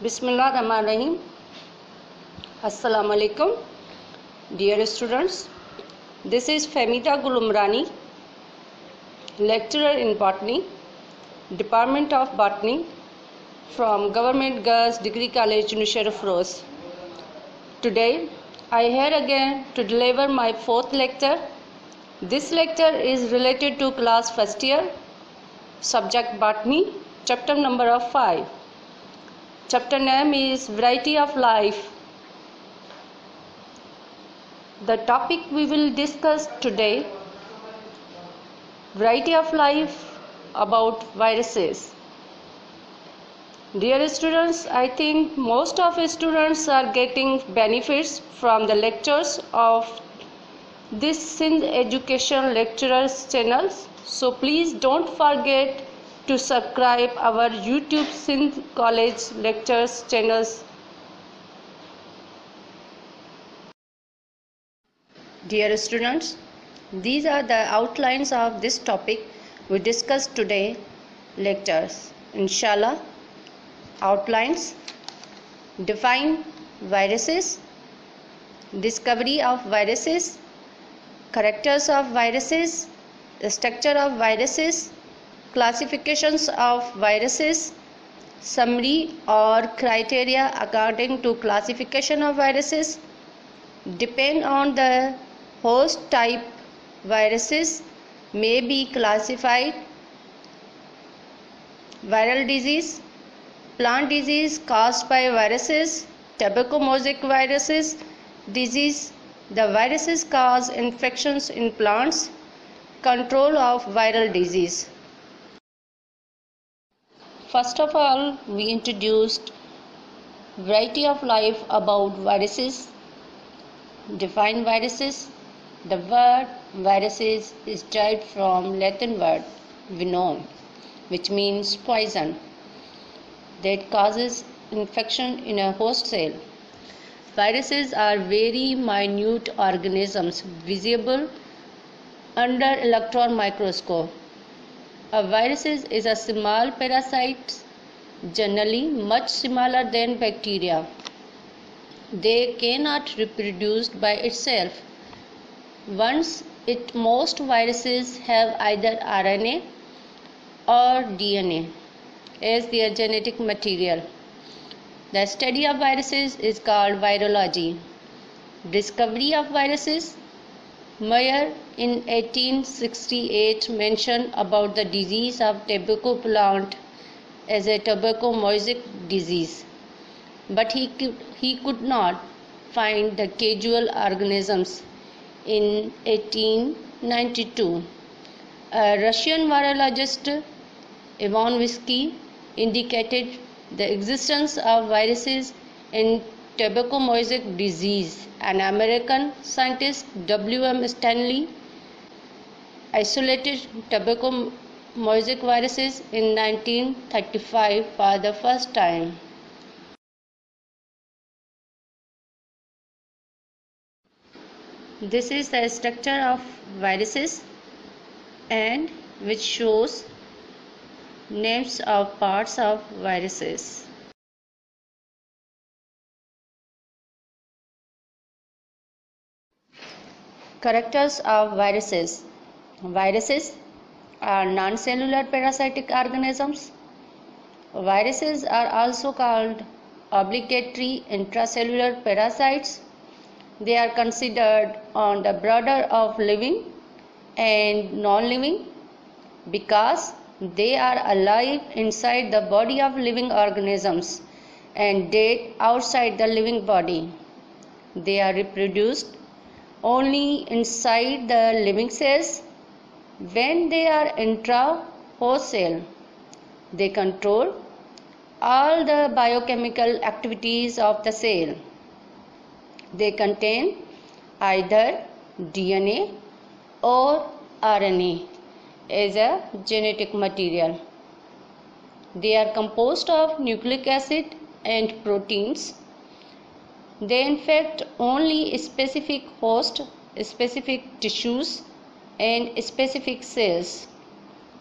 Bismillahirrahmanirrahim. Assalamu alaikum. Dear students, this is Femita Gulumrani, lecturer in botany, Department of Botany from Government Girls Degree College, Nusrat Afroz. Today, I here again to deliver my fourth lecture. This lecture is related to class first year, subject botany, chapter number of 5. Chapter name is Variety of Life. The topic we will discuss today, variety of life about viruses. Dear students, I think most of students are getting benefits from the lectures of this Sindh Education Lecturers channels. So please don't forget to subscribe our YouTube Sindh College Lectures channels. Dear students, these are the outlines of this topic we discussed today lectures. Inshallah, outlines: define viruses, discovery of viruses, characters of viruses, structure of viruses, classifications of viruses, summary or criteria according to classification of viruses, depend on the host type. Viruses may be classified: viral disease, plant disease caused by viruses, tobacco mosaic viruses disease. The viruses cause infections in plants. Control of viral disease. First of all, we introduced variety of life about viruses. Define viruses. The word viruses is derived from Latin word venom, which means poison, that causes infection in a host cell. Viruses are very minute organisms visible under electron microscope. A virus is a small parasite, generally much smaller than bacteria. They cannot reproduce by itself. Most viruses have either RNA or DNA as their genetic material. The study of viruses is called virology. Discovery of viruses. Mayer in 1868 mentioned about the disease of tobacco plant as a tobacco mosaic disease, but he could not find the causal organisms. In 1892, a Russian virologist, Ivan Visky, indicated the existence of viruses in tobacco mosaic disease. An American scientist, W.M. Stanley, isolated tobacco mosaic viruses in 1935 for the first time. This is the structure of viruses, and which shows names of parts of viruses. Characters of viruses. Viruses are non-cellular parasitic organisms. Viruses are also called obligatory intracellular parasites. They are considered on the border of living and non-living because they are alive inside the body of living organisms and dead outside the living body. They are reproduced only inside the living cells. When they are intra-host cell, they control all the biochemical activities of the cell. They contain either DNA or RNA as a genetic material. They are composed of nucleic acid and proteins. They infect only specific host, specific tissues, and specific cells.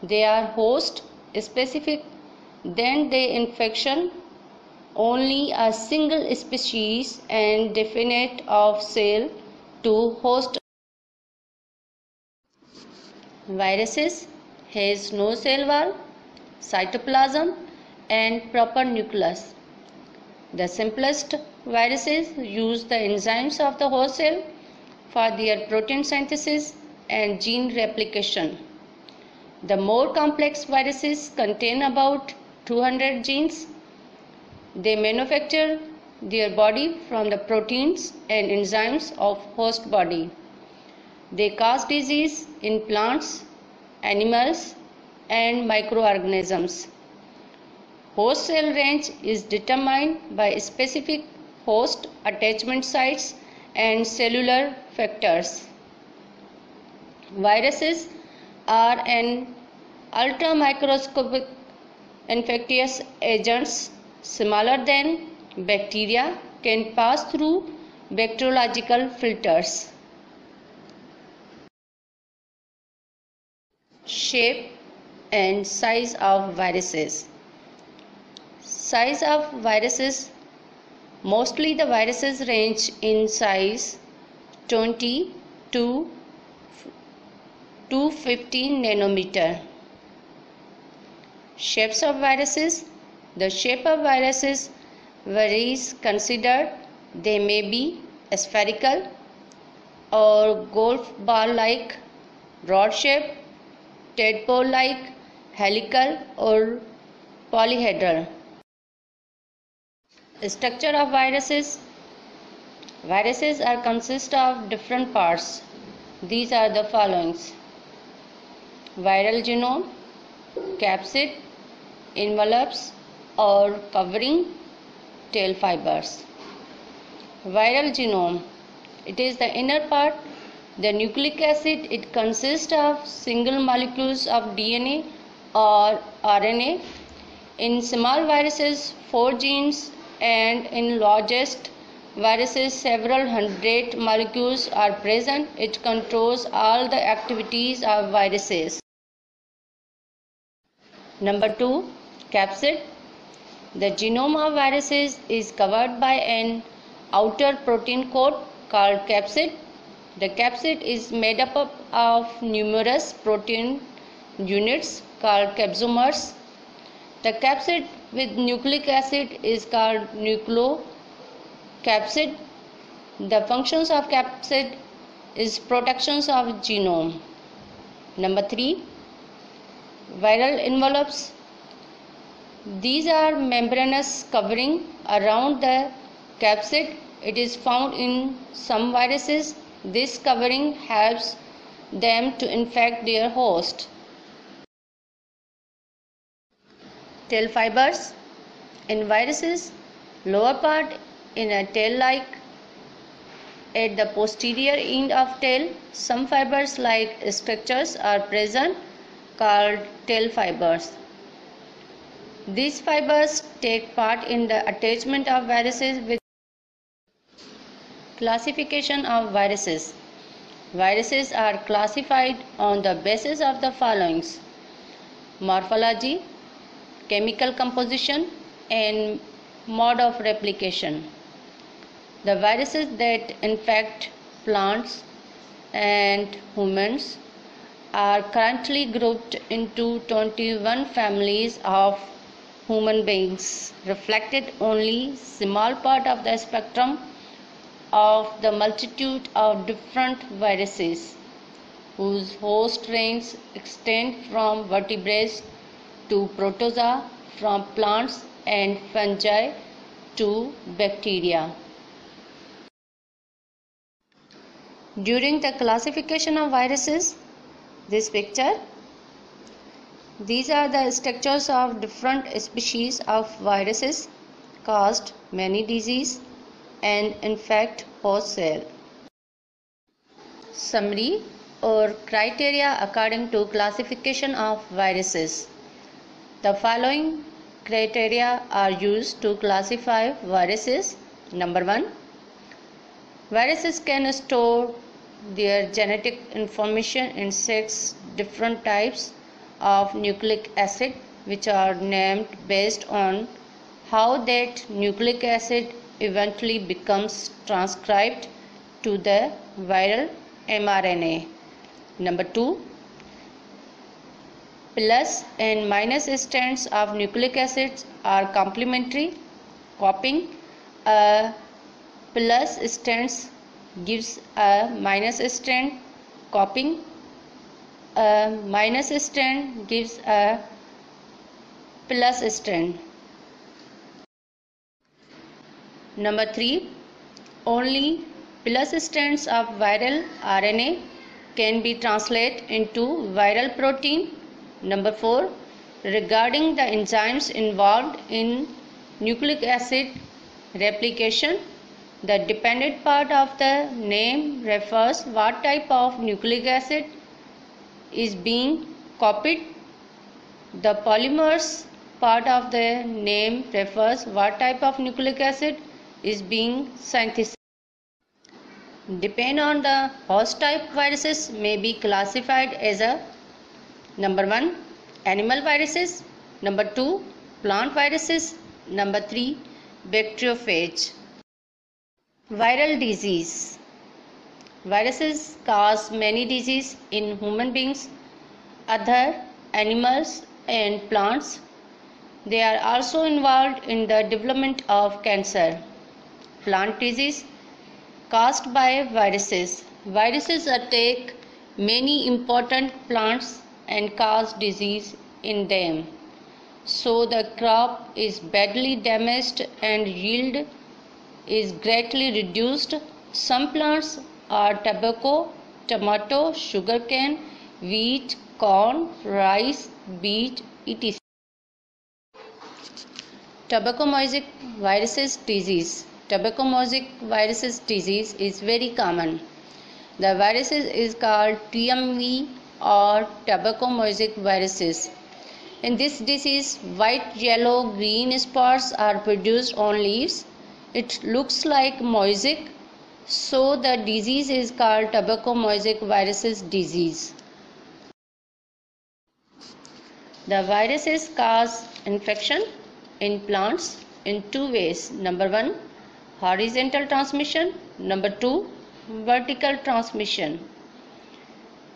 They are host specific, then the infection only a single species and definite of cell to host. Viruses has no cell wall, cytoplasm and proper nucleus. The simplest viruses use the enzymes of the host cell for their protein synthesis and gene replication. The more complex viruses contain about 200 genes. They manufacture their body from the proteins and enzymes of host body. They cause disease in plants, animals, and microorganisms. Host cell range is determined by specific host attachment sites and cellular factors. Viruses are an ultramicroscopic infectious agents smaller than bacteria, can pass through bacteriological filters. Shape and size of viruses. Size of viruses. Mostly the viruses range in size 20 to 215 nanometer. Shapes of viruses. The shape of viruses varies considered. They may be spherical or golf ball like, rod shaped, tadpole like, helical or polyhedral. Structure of viruses. Viruses are consist of different parts. These are the following: viral genome, capsid, envelopes or covering, tail fibers. Viral genome. It is the inner part. The nucleic acid, it consists of single molecules of DNA or RNA. In small viruses, 4 genes, and in largest viruses, several hundred molecules are present. It controls all the activities of viruses. Number 2, capsid. The genome of viruses is covered by an outer protein coat called capsid. The capsid is made up of numerous protein units called capsomers. The capsid with nucleic acid is called nucleocapsid. The functions of capsid is protections of genome. Number 3, viral envelopes. These are membranous covering around the capsid. It is found in some viruses. This covering helps them to infect their host. Tail fibers. In viruses, lower part in a tail-like. At the posterior end of tail, some fibers like structures are present called tail fibers. These fibers take part in the attachment of viruses with. Classification of viruses. Viruses are classified on the basis of the following: morphology, chemical composition, and mode of replication. The viruses that infect plants and humans are currently grouped into 21 families of human beings, reflected only small part of the spectrum of the multitude of different viruses whose host range extend from vertebrates to protozoa, from plants and fungi to bacteria. During the classification of viruses, this picture, these are the structures of different species of viruses caused many diseases and infect host cell. Summary or criteria according to classification of viruses. The following criteria are used to classify viruses. Number 1, viruses can store their genetic information in 6 different types of nucleic acid, which are named based on how that nucleic acid eventually becomes transcribed to the viral mRNA. Number 2, plus and minus strands of nucleic acids are complementary. Copying a plus strand gives a minus strand. Copying a minus strand gives a plus strand. Number 3, only plus strands of viral RNA can be translated into viral protein. Number 4, regarding the enzymes involved in nucleic acid replication, the dependent part of the name refers what type of nucleic acid is being copied. The polymers part of the name refers what type of nucleic acid is being synthesized. Depend on the host type, viruses may be classified as a number 1, animal viruses, number 2, plant viruses, number 3, bacteriophage. Viral disease. Viruses cause many diseases in human beings, other animals and plants. They are also involved in the development of cancer. Plant disease caused by viruses. Viruses attack many important plants and cause disease in them. So the crop is badly damaged and yield is greatly reduced. Some plants are tobacco, tomato, sugarcane, wheat, corn, rice, beet, etc. Tobacco mosaic viruses disease. Tobacco mosaic viruses disease is very common. The virus is called TMV or tobacco mosaic viruses. In this disease, white, yellow, green spots are produced on leaves. It looks like mosaic, so the disease is called tobacco mosaic viruses disease. The viruses cause infection in plants in 2 ways. Number 1, horizontal transmission. Number 2, vertical transmission.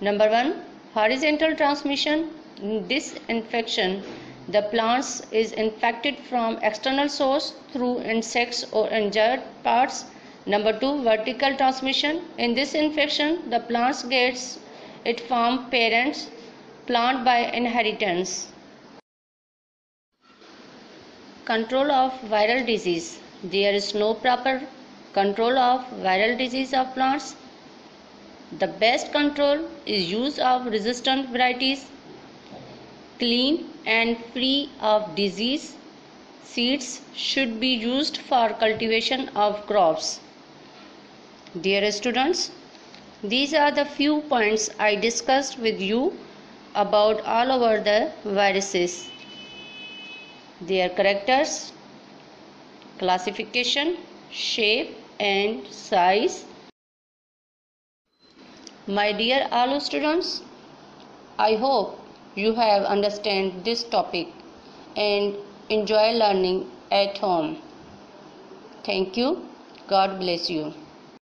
Number 1, horizontal transmission. In this infection, the plants is infected from external source through insects or injured parts. Number 2, vertical transmission. In this infection, the plants gets it from parents, plant by inheritance. Control of viral disease. There is no proper control of viral disease of plants. The best control is use of resistant varieties, clean and free of disease. Seeds should be used for cultivation of crops. Dear students, these are the few points I discussed with you about all over the viruses, their characters, classification, shape and size. My dear all students, I hope you have understand this topic and enjoy learning at home. Thank you. God bless you.